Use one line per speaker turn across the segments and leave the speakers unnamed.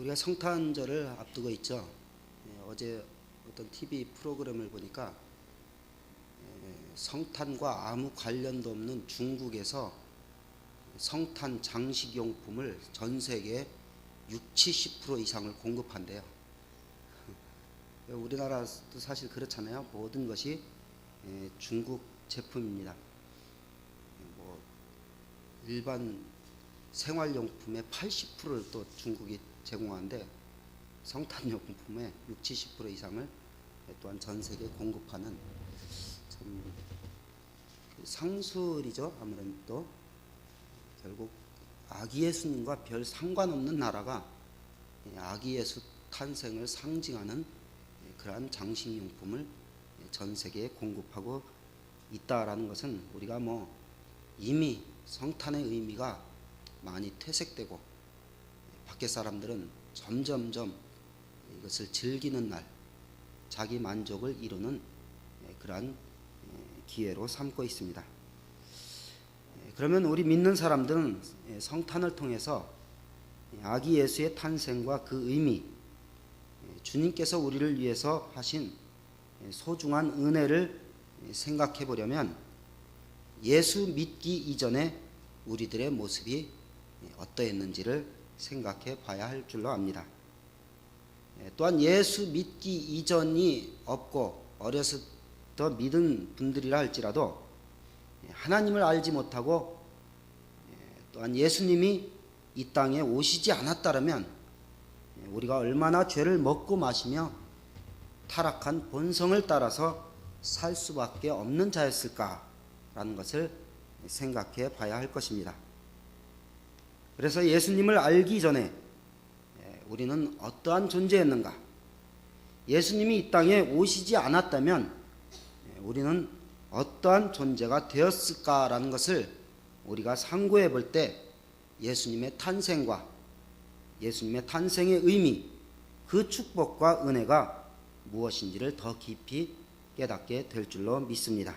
우리가 성탄절을 앞두고 있죠. 어제 어떤 TV 프로그램을 보니까 성탄과 아무 관련도 없는 중국에서 성탄 장식용품을 전 세계 60-70% 이상을 공급한대요. 우리나라도 사실 그렇잖아요. 모든 것이 중국 제품입니다. 일반 생활용품의 80%를 또 중국이 제공하는데 성탄용품의 60-70% 이상을 또한 전 세계에 공급하는 참 상술이죠. 아무래도 결국 아기 예수님과 별 상관없는 나라가 아기 예수 탄생을 상징하는 그러한 장식용품을 전 세계에 공급하고 있다라는 것은 우리가 이미 성탄의 의미가 많이 퇴색되고 밖에 사람들은 점점점 이것을 즐기는 날, 자기 만족을 이루는 그러한 기회로 삼고 있습니다. 그러면 우리 믿는 사람들은 성탄을 통해서 아기 예수의 탄생과 그 의미, 주님께서 우리를 위해서 하신 소중한 은혜를 생각해 보려면 예수 믿기 이전에 우리들의 모습이 어떠했는지를 생각해 봐야 할 줄로 압니다. 또한 예수 믿기 이전이 없고 어려서부터 믿은 분들이라 할지라도 하나님을 알지 못하고 또한 예수님이 이 땅에 오시지 않았다면 우리가 얼마나 죄를 먹고 마시며 타락한 본성을 따라서 살 수밖에 없는 자였을까라는 것을 생각해 봐야 할 것입니다. 그래서 예수님을 알기 전에 우리는 어떠한 존재였는가? 예수님이 이 땅에 오시지 않았다면 우리는 어떠한 존재가 되었을까라는 것을 우리가 상고해 볼 때 예수님의 탄생과 예수님의 탄생의 의미, 그 축복과 은혜가 무엇인지를 더 깊이 깨닫게 될 줄로 믿습니다.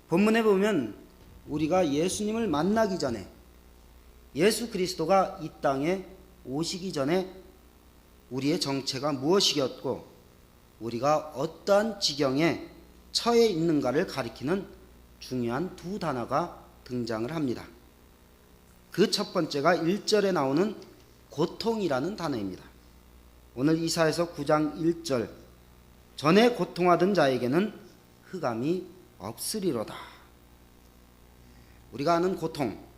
본문에 보면 우리가 예수님을 만나기 전에 예수 그리스도가 이 땅에 오시기 전에 우리의 정체가 무엇이었고 우리가 어떠한 지경에 처해 있는가를 가리키는 중요한 두 단어가 등장을 합니다. 그 첫 번째가 1절에 나오는 고통이라는 단어입니다. 오늘 이사야서 9장 1절, 전에 고통하던 자에게는 흑암이 없으리로다. 우리가 아는 고통,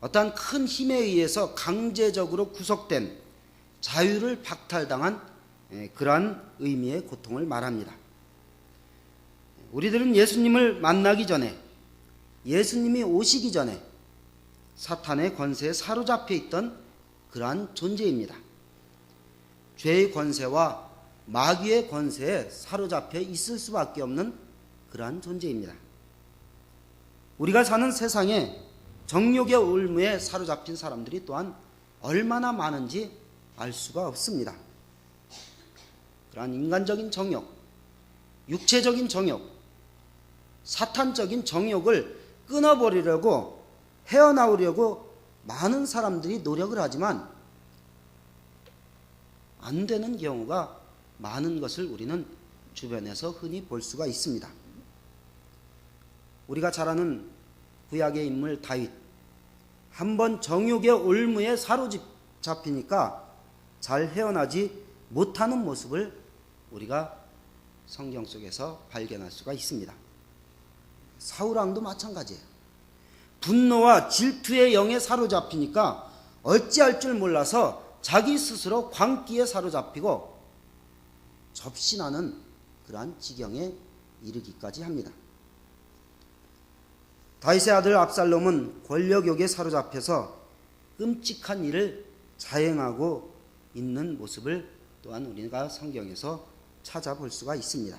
어떠한 큰 힘에 의해서 강제적으로 구속된 자유를 박탈당한 그러한 의미의 고통을 말합니다. 우리들은 예수님을 만나기 전에, 예수님이 오시기 전에 사탄의 권세에 사로잡혀 있던 그러한 존재입니다. 죄의 권세와 마귀의 권세에 사로잡혀 있을 수밖에 없는 그러한 존재입니다. 우리가 사는 세상에 정욕의 올무에 사로잡힌 사람들이 또한 얼마나 많은지 알 수가 없습니다. 그러한 인간적인 정욕, 육체적인 정욕, 사탄적인 정욕을 끊어버리려고 헤어나오려고 많은 사람들이 노력을 하지만 안 되는 경우가 많은 것을 우리는 주변에서 흔히 볼 수가 있습니다. 우리가 잘 아는 구약의 인물 다윗, 한번 정욕의 올무에 사로잡히니까 잘 헤어나지 못하는 모습을 우리가 성경 속에서 발견할 수가 있습니다. 사울왕도 마찬가지예요. 분노와 질투의 영에 사로잡히니까 어찌할 줄 몰라서 자기 스스로 광기에 사로잡히고 접신하는 그러한 지경에 이르기까지 합니다. 다윗의 아들 압살롬은 권력욕에 사로잡혀서 끔찍한 일을 자행하고 있는 모습을 또한 우리가 성경에서 찾아볼 수가 있습니다.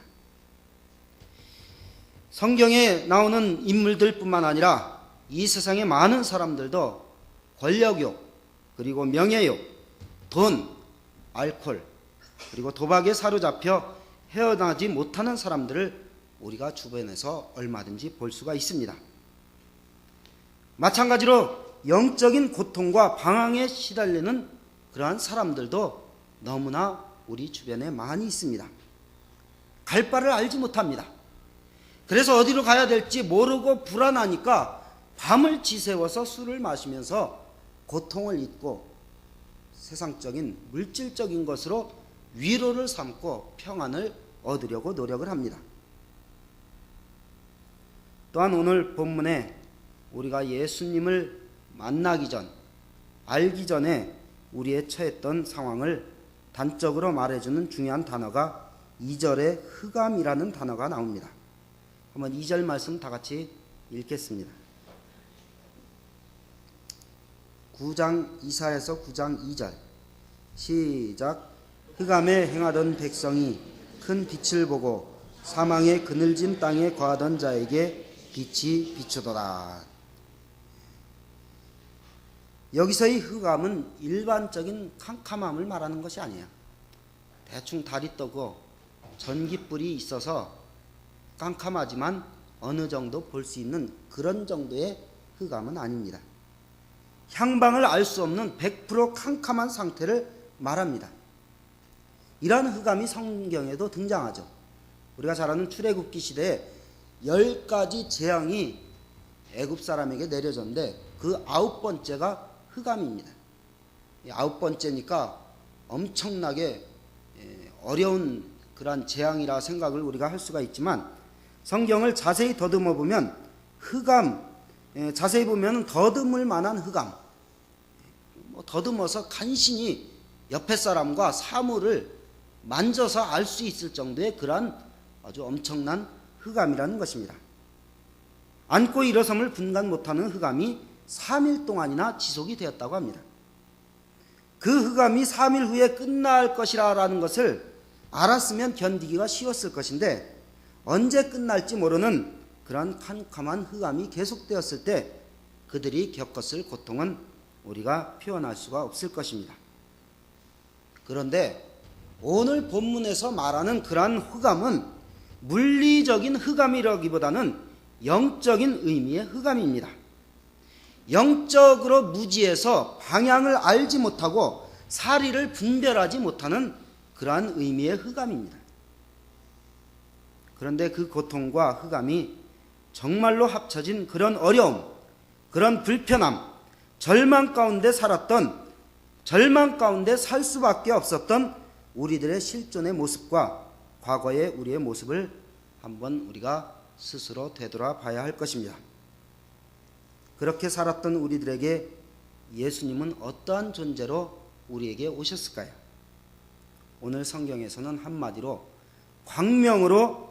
성경에 나오는 인물들 뿐만 아니라 이 세상의 많은 사람들도 권력욕, 그리고 명예욕, 돈, 알코올, 그리고 도박에 사로잡혀 헤어나지 못하는 사람들을 우리가 주변에서 얼마든지 볼 수가 있습니다. 마찬가지로 영적인 고통과 방황에 시달리는 그러한 사람들도 너무나 우리 주변에 많이 있습니다. 갈 바를 알지 못합니다. 그래서 어디로 가야 될지 모르고 불안하니까 밤을 지새워서 술을 마시면서 고통을 잊고 세상적인 물질적인 것으로 위로를 삼고 평안을 얻으려고 노력을 합니다. 또한 오늘 본문에 우리가 예수님을 만나기 전, 알기 전에 우리의 처했던 상황을 단적으로 말해주는 중요한 단어가 2절에 흑암이라는 단어가 나옵니다. 한번 2절 말씀 다 같이 읽겠습니다. 9장 이사야서 9장 2절 시작. 흑암에 행하던 백성이 큰 빛을 보고 사망의 그늘진 땅에 거하던 자에게 빛이 비추더라. 여기서의 흑암은 일반적인 캄캄함을 말하는 것이 아니에요. 대충 달이 뜨고 전깃불이 있어서 깜깜하지만 어느 정도 볼 수 있는 그런 정도의 흑암은 아닙니다. 향방을 알 수 없는 100% 캄캄한 상태를 말합니다. 이러한 흑암이 성경에도 등장하죠. 우리가 잘 아는 출애굽기 시대에 10가지 재앙이 애굽 사람에게 내려졌는데 그 9번째가 흑암입니다. 9번째니까 엄청나게 어려운 그러한 재앙이라 생각을 우리가 할 수가 있지만 성경을 자세히 더듬어 보면 흑암, 자세히 보면 더듬을 만한 흑암, 더듬어서 간신히 옆에 사람과 사물을 만져서 알 수 있을 정도의 그러한 아주 엄청난 흑암이라는 것입니다. 앉고 일어섬을 분간 못하는 흑암이 3일 동안이나 지속이 되었다고 합니다. 그 흑암이 3일 후에 끝날 것이라는 것을 알았으면 견디기가 쉬웠을 것인데 언제 끝날지 모르는 그러한 캄캄한 흑암이 계속되었을 때 그들이 겪었을 고통은 우리가 표현할 수가 없을 것입니다. 그런데 오늘 본문에서 말하는 그러한 흑암은 물리적인 흑암이라기보다는 영적인 의미의 흑암입니다. 영적으로 무지해서 방향을 알지 못하고 사리를 분별하지 못하는 그러한 의미의 흑암입니다. 그런데 그 고통과 흑암이 정말로 합쳐진 그런 어려움, 그런 불편함, 절망 가운데 살았던, 절망 가운데 살 수밖에 없었던 우리들의 실존의 모습과 과거의 우리의 모습을 한번 우리가 스스로 되돌아봐야 할 것입니다. 그렇게 살았던 우리들에게 예수님은 어떠한 존재로 우리에게 오셨을까요? 오늘 성경에서는 한마디로 광명으로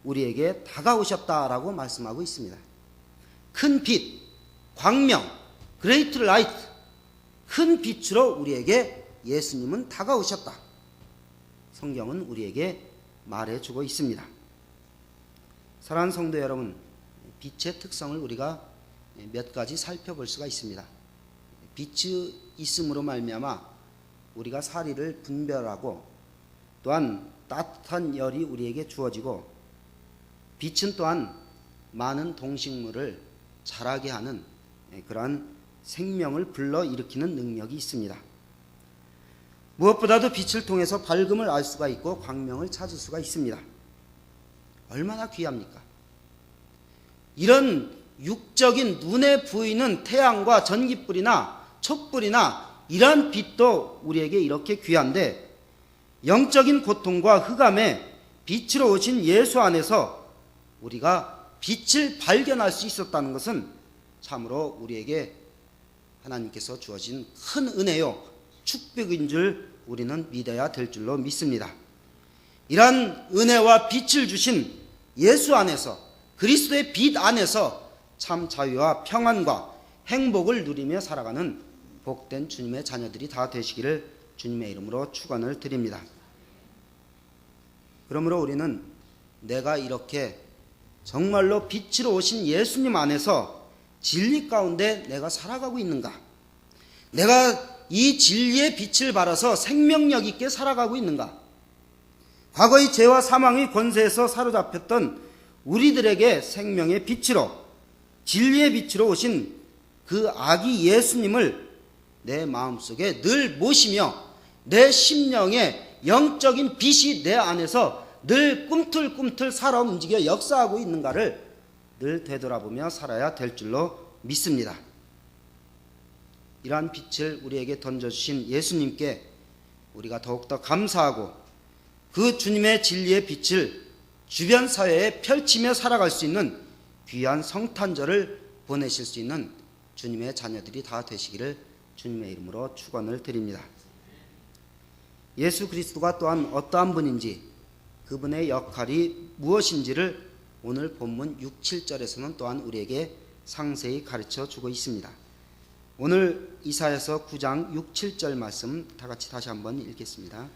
우리에게 다가오셨다라고 말씀하고 있습니다. 큰 빛, 광명, great light, 큰 빛으로 우리에게 예수님은 다가오셨다. 성경은 우리에게 말해주고 있습니다. 사랑하는 성도 여러분, 빛의 특성을 우리가 몇 가지 살펴볼 수가 있습니다. 빛이 있음으로 말미암아 우리가 사리를 분별하고 또한 따뜻한 열이 우리에게 주어지고 빛은 또한 많은 동식물을 자라게 하는 그러한 생명을 불러일으키는 능력이 있습니다. 무엇보다도 빛을 통해서 밝음을 알 수가 있고 광명을 찾을 수가 있습니다. 얼마나 귀합니까? 이런 육적인 눈에 보이는 태양과 전깃불이나 촛불이나 이러한 빛도 우리에게 이렇게 귀한데 영적인 고통과 흑암에 빛으로 오신 예수 안에서 우리가 빛을 발견할 수 있었다는 것은 참으로 우리에게 하나님께서 주어진 큰 은혜요 축복인 줄 우리는 믿어야 될 줄로 믿습니다. 이러한 은혜와 빛을 주신 예수 안에서 그리스도의 빛 안에서 참 자유와 평안과 행복을 누리며 살아가는 복된 주님의 자녀들이 다 되시기를 주님의 이름으로 축원을 드립니다. 그러므로 우리는 내가 이렇게 정말로 빛으로 오신 예수님 안에서 진리 가운데 내가 살아가고 있는가? 내가 이 진리의 빛을 발아서 생명력 있게 살아가고 있는가? 과거의 죄와 사망의 권세에서 사로잡혔던 우리들에게 생명의 빛으로 진리의 빛으로 오신 그 아기 예수님을 내 마음속에 늘 모시며 내 심령에 영적인 빛이 내 안에서 늘 꿈틀꿈틀 살아 움직여 역사하고 있는가를 늘 되돌아보며 살아야 될 줄로 믿습니다. 이러한 빛을 우리에게 던져주신 예수님께 우리가 더욱더 감사하고 그 주님의 진리의 빛을 주변 사회에 펼치며 살아갈 수 있는 귀한 성탄절을 보내실 수 있는 주님의 자녀들이 다 되시기를 주님의 이름으로 축원을 드립니다. 예수 그리스도가 또한 어떠한 분인지 그분의 역할이 무엇인지를 오늘 본문 6, 7절에서는 또한 우리에게 상세히 가르쳐 주고 있습니다. 오늘 이사야서 9장 6, 7절 말씀 다 같이 다시 한번 읽겠습니다.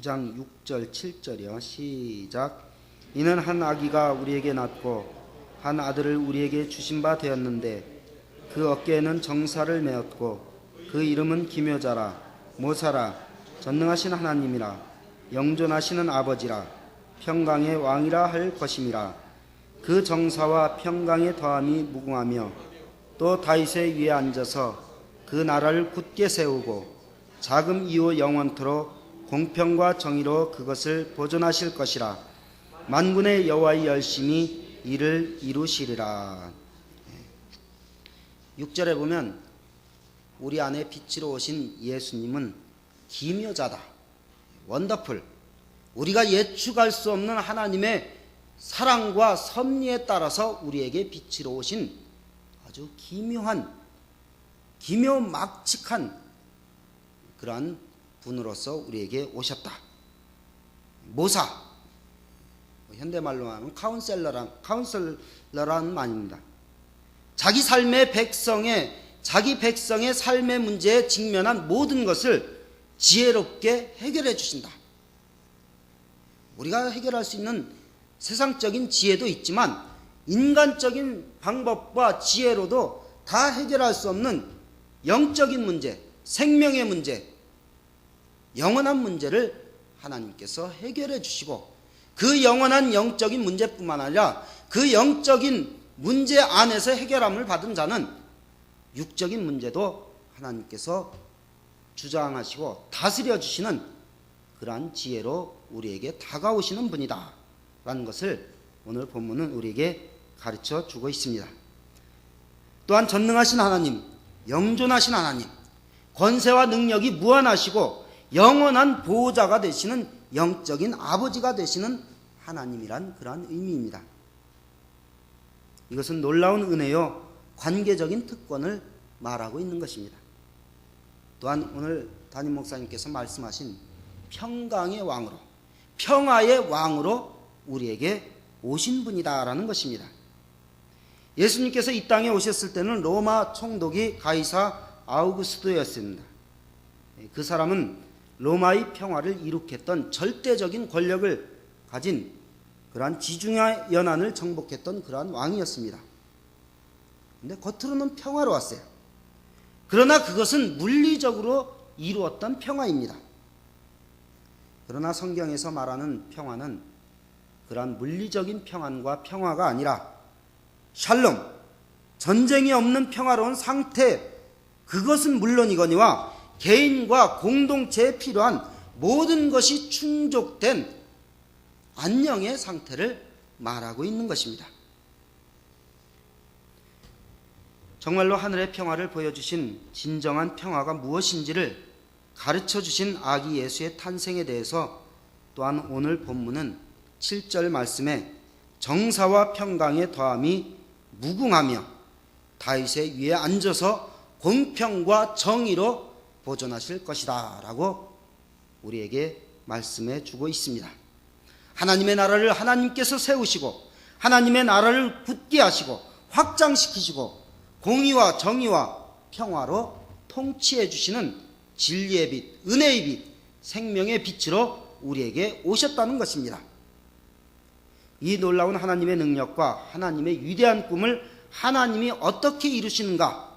장 6절 7절이요. 시작. 이는 한 아기가 우리에게 낳고 한 아들을 우리에게 주신 바 되었는데 그 어깨에는 정사를 메었고 그 이름은 기묘자라 모사라 전능하신 하나님이라 영존하시는 아버지라 평강의 왕이라 할 것임이라. 그 정사와 평강의 더함이 무궁하며 또 다윗의 위에 앉아서 그 나라를 굳게 세우고 자금 이후 영원토록 공평과 정의로 그것을 보존하실 것이라. 만군의 여호와의 열심히 이를 이루시리라. 6절에 보면 우리 안에 빛으로 오신 예수님은 기묘자다, 원더풀, 우리가 예측할 수 없는 하나님의 사랑과 섭리에 따라서 우리에게 빛으로 오신 아주 기묘막측한 그러한 분으로서 우리에게 오셨다. 모사, 현대말로 하면 카운셀러라는 말입니다. 자기 백성의 삶의 문제에 직면한 모든 것을 지혜롭게 해결해 주신다. 우리가 해결할 수 있는 세상적인 지혜도 있지만 인간적인 방법과 지혜로도 다 해결할 수 없는 영적인 문제, 생명의 문제, 영원한 문제를 하나님께서 해결해 주시고 그 영원한 영적인 문제뿐만 아니라 그 영적인 문제 안에서 해결함을 받은 자는 육적인 문제도 하나님께서 주장하시고 다스려 주시는 그러한 지혜로 우리에게 다가오시는 분이다 라는 것을 오늘 본문은 우리에게 가르쳐 주고 있습니다. 또한 전능하신 하나님, 영존하신 하나님, 권세와 능력이 무한하시고 영원한 보호자가 되시는 영적인 아버지가 되시는 하나님이란 그러한 의미입니다. 이것은 놀라운 은혜요 관계적인 특권을 말하고 있는 것입니다. 또한 오늘 담임 목사님께서 말씀하신 평강의 왕으로, 평화의 왕으로 우리에게 오신 분이다라는 것입니다. 예수님께서 이 땅에 오셨을 때는 로마 총독이 가이사 아우구스토였습니다. 그 사람은 로마의 평화를 이룩했던 절대적인 권력을 가진 그러한 지중해 연안을 정복했던 그러한 왕이었습니다. 그런데 겉으로는 평화로웠어요. 그러나 그것은 물리적으로 이루었던 평화입니다. 그러나 성경에서 말하는 평화는 그러한 물리적인 평안과 평화가 아니라 샬롬, 전쟁이 없는 평화로운 상태, 그것은 물론이거니와 개인과 공동체에 필요한 모든 것이 충족된 안녕의 상태를 말하고 있는 것입니다. 정말로 하늘의 평화를 보여주신 진정한 평화가 무엇인지를 가르쳐주신 아기 예수의 탄생에 대해서 또한 오늘 본문은 7절 말씀에 정사와 평강의 더함이 무궁하며 다윗의 위에 앉아서 공평과 정의로 보존하실 것이다 라고 우리에게 말씀해 주고 있습니다. 하나님의 나라를 하나님께서 세우시고 하나님의 나라를 굳게 하시고 확장시키시고 공의와 정의와 평화로 통치해 주시는 진리의 빛, 은혜의 빛, 생명의 빛으로 우리에게 오셨다는 것입니다. 이 놀라운 하나님의 능력과 하나님의 위대한 꿈을 하나님이 어떻게 이루시는가?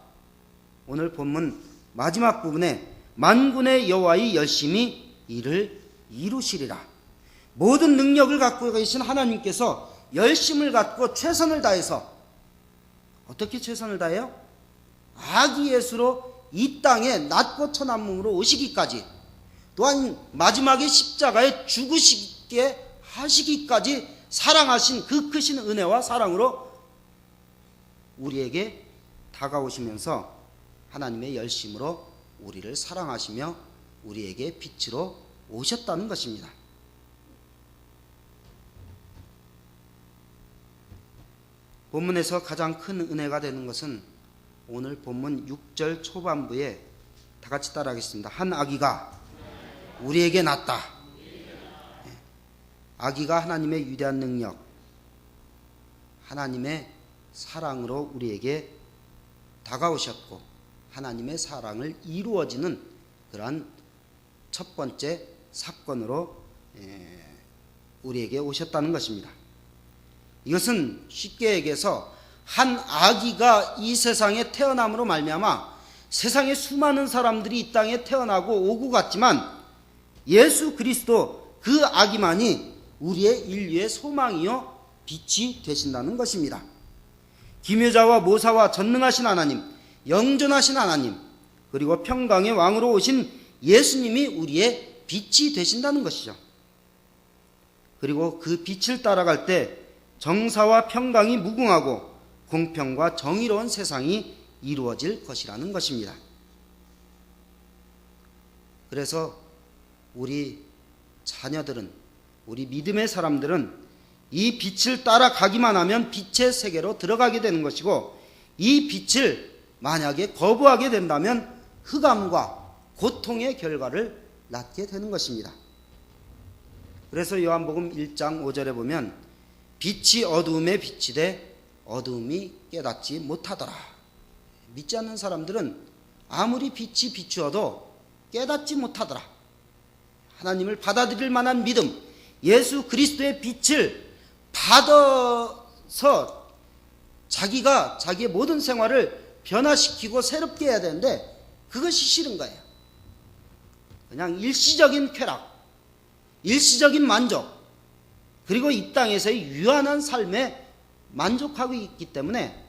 오늘 본문 마지막 부분에 만군의 여호와의 열심히 이를 이루시리라. 모든 능력을 갖고 계신 하나님께서 열심을 갖고 최선을 다해서 어떻게 최선을 다해요? 아기 예수로 이 땅에 낮고 천한 몸으로 오시기까지, 또한 마지막에 십자가에 죽으시게 하시기까지 사랑하신 그 크신 은혜와 사랑으로 우리에게 다가오시면서 하나님의 열심으로 우리를 사랑하시며 우리에게 빛으로 오셨다는 것입니다. 본문에서 가장 큰 은혜가 되는 것은 오늘 본문 6절 초반부에 다 같이 따라하겠습니다. 한 아기가 우리에게 났다. 아기가 하나님의 위대한 능력, 하나님의 사랑으로 우리에게 다가오셨고 하나님의 사랑을 이루어지는 그러한 첫 번째 사건으로 우리에게 오셨다는 것입니다. 이것은 쉽게 얘기해서 한 아기가 이 세상에 태어남으로 말미암아 세상에 수많은 사람들이 이 땅에 태어나고 오고 갔지만 예수 그리스도 그 아기만이 우리의 인류의 소망이요 빛이 되신다는 것입니다. 기묘자와 모사와 전능하신 하나님, 영존하신 하나님, 그리고 평강의 왕으로 오신 예수님이 우리의 빛이 되신다는 것이죠. 그리고 그 빛을 따라갈 때 정사와 평강이 무궁하고 공평과 정의로운 세상이 이루어질 것이라는 것입니다. 그래서 우리 자녀들은, 우리 믿음의 사람들은 이 빛을 따라가기만 하면 빛의 세계로 들어가게 되는 것이고, 이 빛을 만약에 거부하게 된다면 흑암과 고통의 결과를 낳게 되는 것입니다. 그래서 요한복음 1장 5절에 보면 빛이 어두움에 비치되 어두움이 깨닫지 못하더라. 믿지 않는 사람들은 아무리 빛이 비추어도 깨닫지 못하더라. 하나님을 받아들일 만한 믿음, 예수 그리스도의 빛을 받아서 자기가 자기의 모든 생활을 변화시키고 새롭게 해야 되는데 그것이 싫은 거예요. 그냥 일시적인 쾌락, 일시적인 만족, 그리고 이 땅에서의 유한한 삶에 만족하고 있기 때문에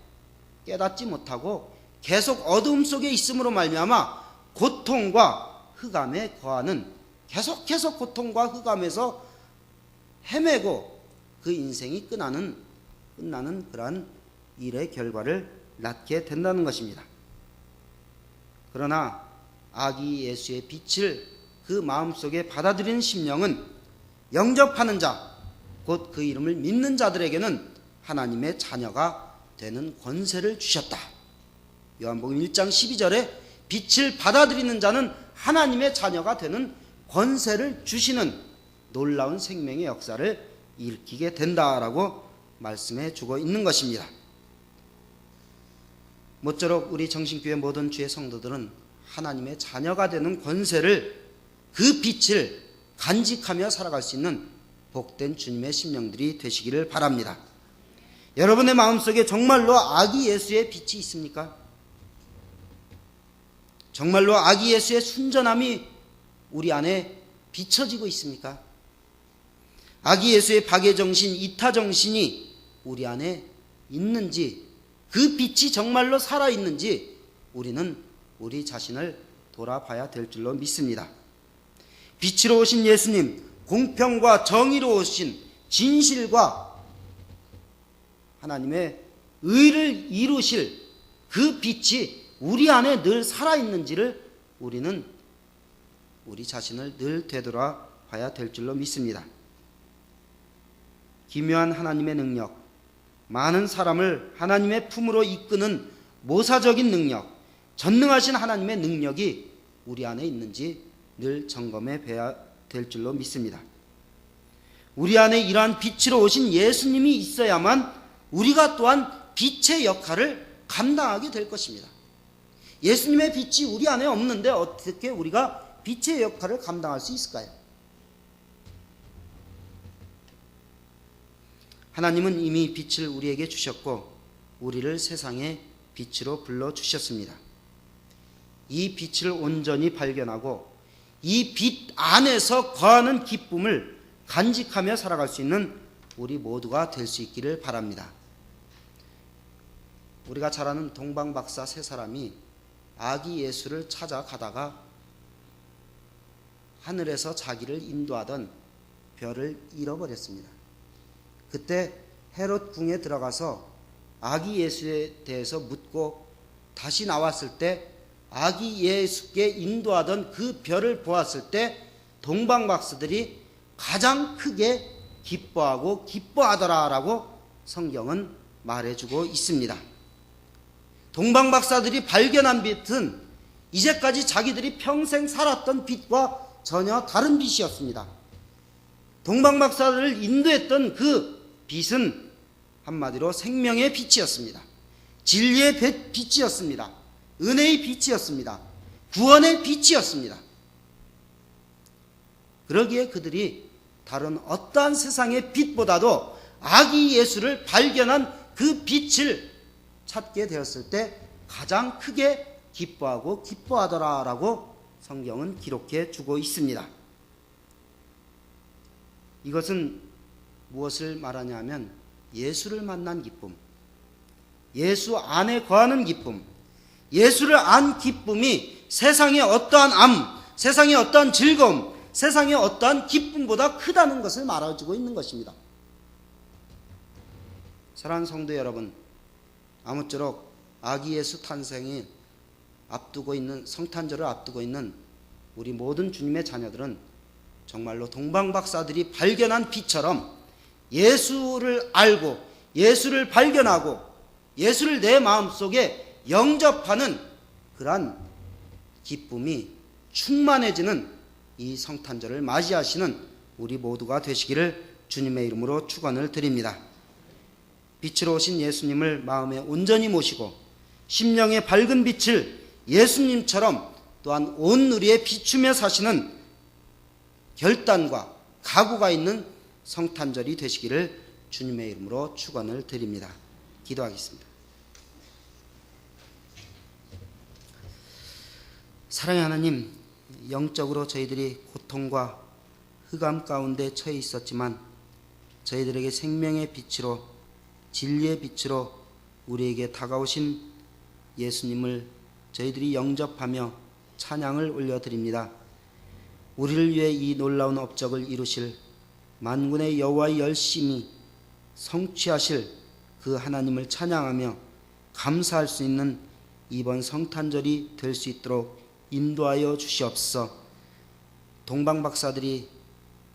깨닫지 못하고 계속 어두움 속에 있음으로 말미암아 고통과 흑암에 거하는, 계속해서 고통과 흑암에서 헤매고 그 인생이 끝나는 그러한 일의 결과를 낳게 된다는 것입니다. 그러나 아기 예수의 빛을 그 마음속에 받아들이는 심령은 영접하는 자, 곧 그 이름을 믿는 자들에게는 하나님의 자녀가 되는 권세를 주셨다. 요한복음 1장 12절에 빛을 받아들이는 자는 하나님의 자녀가 되는 권세를 주시는 놀라운 생명의 역사를 일으키게 된다라고 말씀해 주고 있는 것입니다. 모쪼록 우리 정신교회 모든 주의 성도들은 하나님의 자녀가 되는 권세를, 그 빛을 간직하며 살아갈 수 있는 복된 주님의 심령들이 되시기를 바랍니다. 여러분의 마음속에 정말로 아기 예수의 빛이 있습니까? 정말로 아기 예수의 순전함이 우리 안에 비춰지고 있습니까? 아기 예수의 박애정신, 이타정신이 우리 안에 있는지, 그 빛이 정말로 살아있는지 우리는 우리 자신을 돌아봐야 될 줄로 믿습니다. 빛으로 오신 예수님, 공평과 정의로 오신 진실과 하나님의 의를 이루실 그 빛이 우리 안에 늘 살아있는지를 우리는 우리 자신을 늘 되돌아봐야 될 줄로 믿습니다. 기묘한 하나님의 능력, 많은 사람을 하나님의 품으로 이끄는 모사적인 능력, 전능하신 하나님의 능력이 우리 안에 있는지 늘 점검해 봐야 될 줄로 믿습니다. 우리 안에 이러한 빛으로 오신 예수님이 있어야만 우리가 또한 빛의 역할을 감당하게 될 것입니다. 예수님의 빛이 우리 안에 없는데 어떻게 우리가 빛의 역할을 감당할 수 있을까요? 하나님은 이미 빛을 우리에게 주셨고 우리를 세상의 빛으로 불러주셨습니다. 이 빛을 온전히 발견하고 이 빛 안에서 거하는 기쁨을 간직하며 살아갈 수 있는 우리 모두가 될 수 있기를 바랍니다. 우리가 잘 아는 동방박사 세 사람이 아기 예수를 찾아가다가 하늘에서 자기를 인도하던 별을 잃어버렸습니다. 그때 헤롯 궁에 들어가서 아기 예수에 대해서 묻고 다시 나왔을 때 아기 예수께 인도하던 그 별을 보았을 때 동방박사들이 가장 크게 기뻐하고 기뻐하더라라고 성경은 말해주고 있습니다. 동방박사들이 발견한 빛은 이제까지 자기들이 평생 살았던 빛과 전혀 다른 빛이었습니다. 동방박사들을 인도했던 그 빛은 한마디로 생명의 빛이었습니다. 진리의 빛이었습니다. 은혜의 빛이었습니다. 구원의 빛이었습니다. 그러기에 그들이 다른 어떠한 세상의 빛보다도 아기 예수를 발견한 그 빛을 찾게 되었을 때 가장 크게 기뻐하고 기뻐하더라라고 성경은 기록해 주고 있습니다. 이것은 무엇을 말하냐면 예수를 만난 기쁨, 예수 안에 거하는 기쁨, 예수를 안 기쁨이 세상의 어떠한 암, 세상의 어떠한 즐거움, 세상의 어떠한 기쁨보다 크다는 것을 말해주고 있는 것입니다. 사랑하는 성도 여러분, 아무쪼록 아기 예수 탄생이 앞두고 있는 성탄절을 앞두고 있는 우리 모든 주님의 자녀들은 정말로 동방박사들이 발견한 빛처럼 예수를 알고 예수를 발견하고 예수를 내 마음속에 영접하는 그러한 기쁨이 충만해지는 이 성탄절을 맞이하시는 우리 모두가 되시기를 주님의 이름으로 축원을 드립니다. 빛으로 오신 예수님을 마음에 온전히 모시고 심령의 밝은 빛을 예수님처럼 또한 온 누리에 비추며 사시는 결단과 각오가 있는 성탄절이 되시기를 주님의 이름으로 축원을 드립니다. 기도하겠습니다. 사랑의 하나님, 영적으로 저희들이 고통과 흑암 가운데 처해 있었지만 저희들에게 생명의 빛으로 진리의 빛으로 우리에게 다가오신 예수님을 저희들이 영접하며 찬양을 올려드립니다. 우리를 위해 이 놀라운 업적을 이루실 만군의 여호와의 열심히 성취하실 그 하나님을 찬양하며 감사할 수 있는 이번 성탄절이 될 수 있도록 인도하여 주시옵소서. 동방박사들이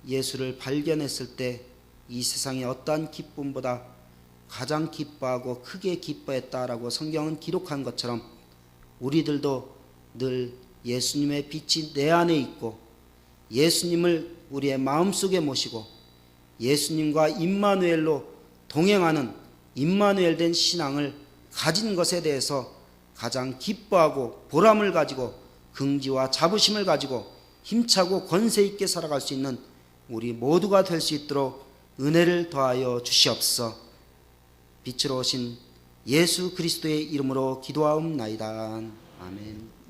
예수를 발견했을 때 이 세상의 어떠한 기쁨보다 가장 기뻐하고 크게 기뻐했다라고 성경은 기록한 것처럼 우리들도 늘 예수님의 빛이 내 안에 있고 예수님을 우리의 마음속에 모시고 예수님과 임마누엘로 동행하는 임마누엘 된 신앙을 가진 것에 대해서 가장 기뻐하고 보람을 가지고 긍지와 자부심을 가지고 힘차고 권세 있게 살아갈 수 있는 우리 모두가 될 수 있도록 은혜를 더하여 주시옵소서. 빛으로 오신 예수 그리스도의 이름으로 기도하옵나이다. 아멘.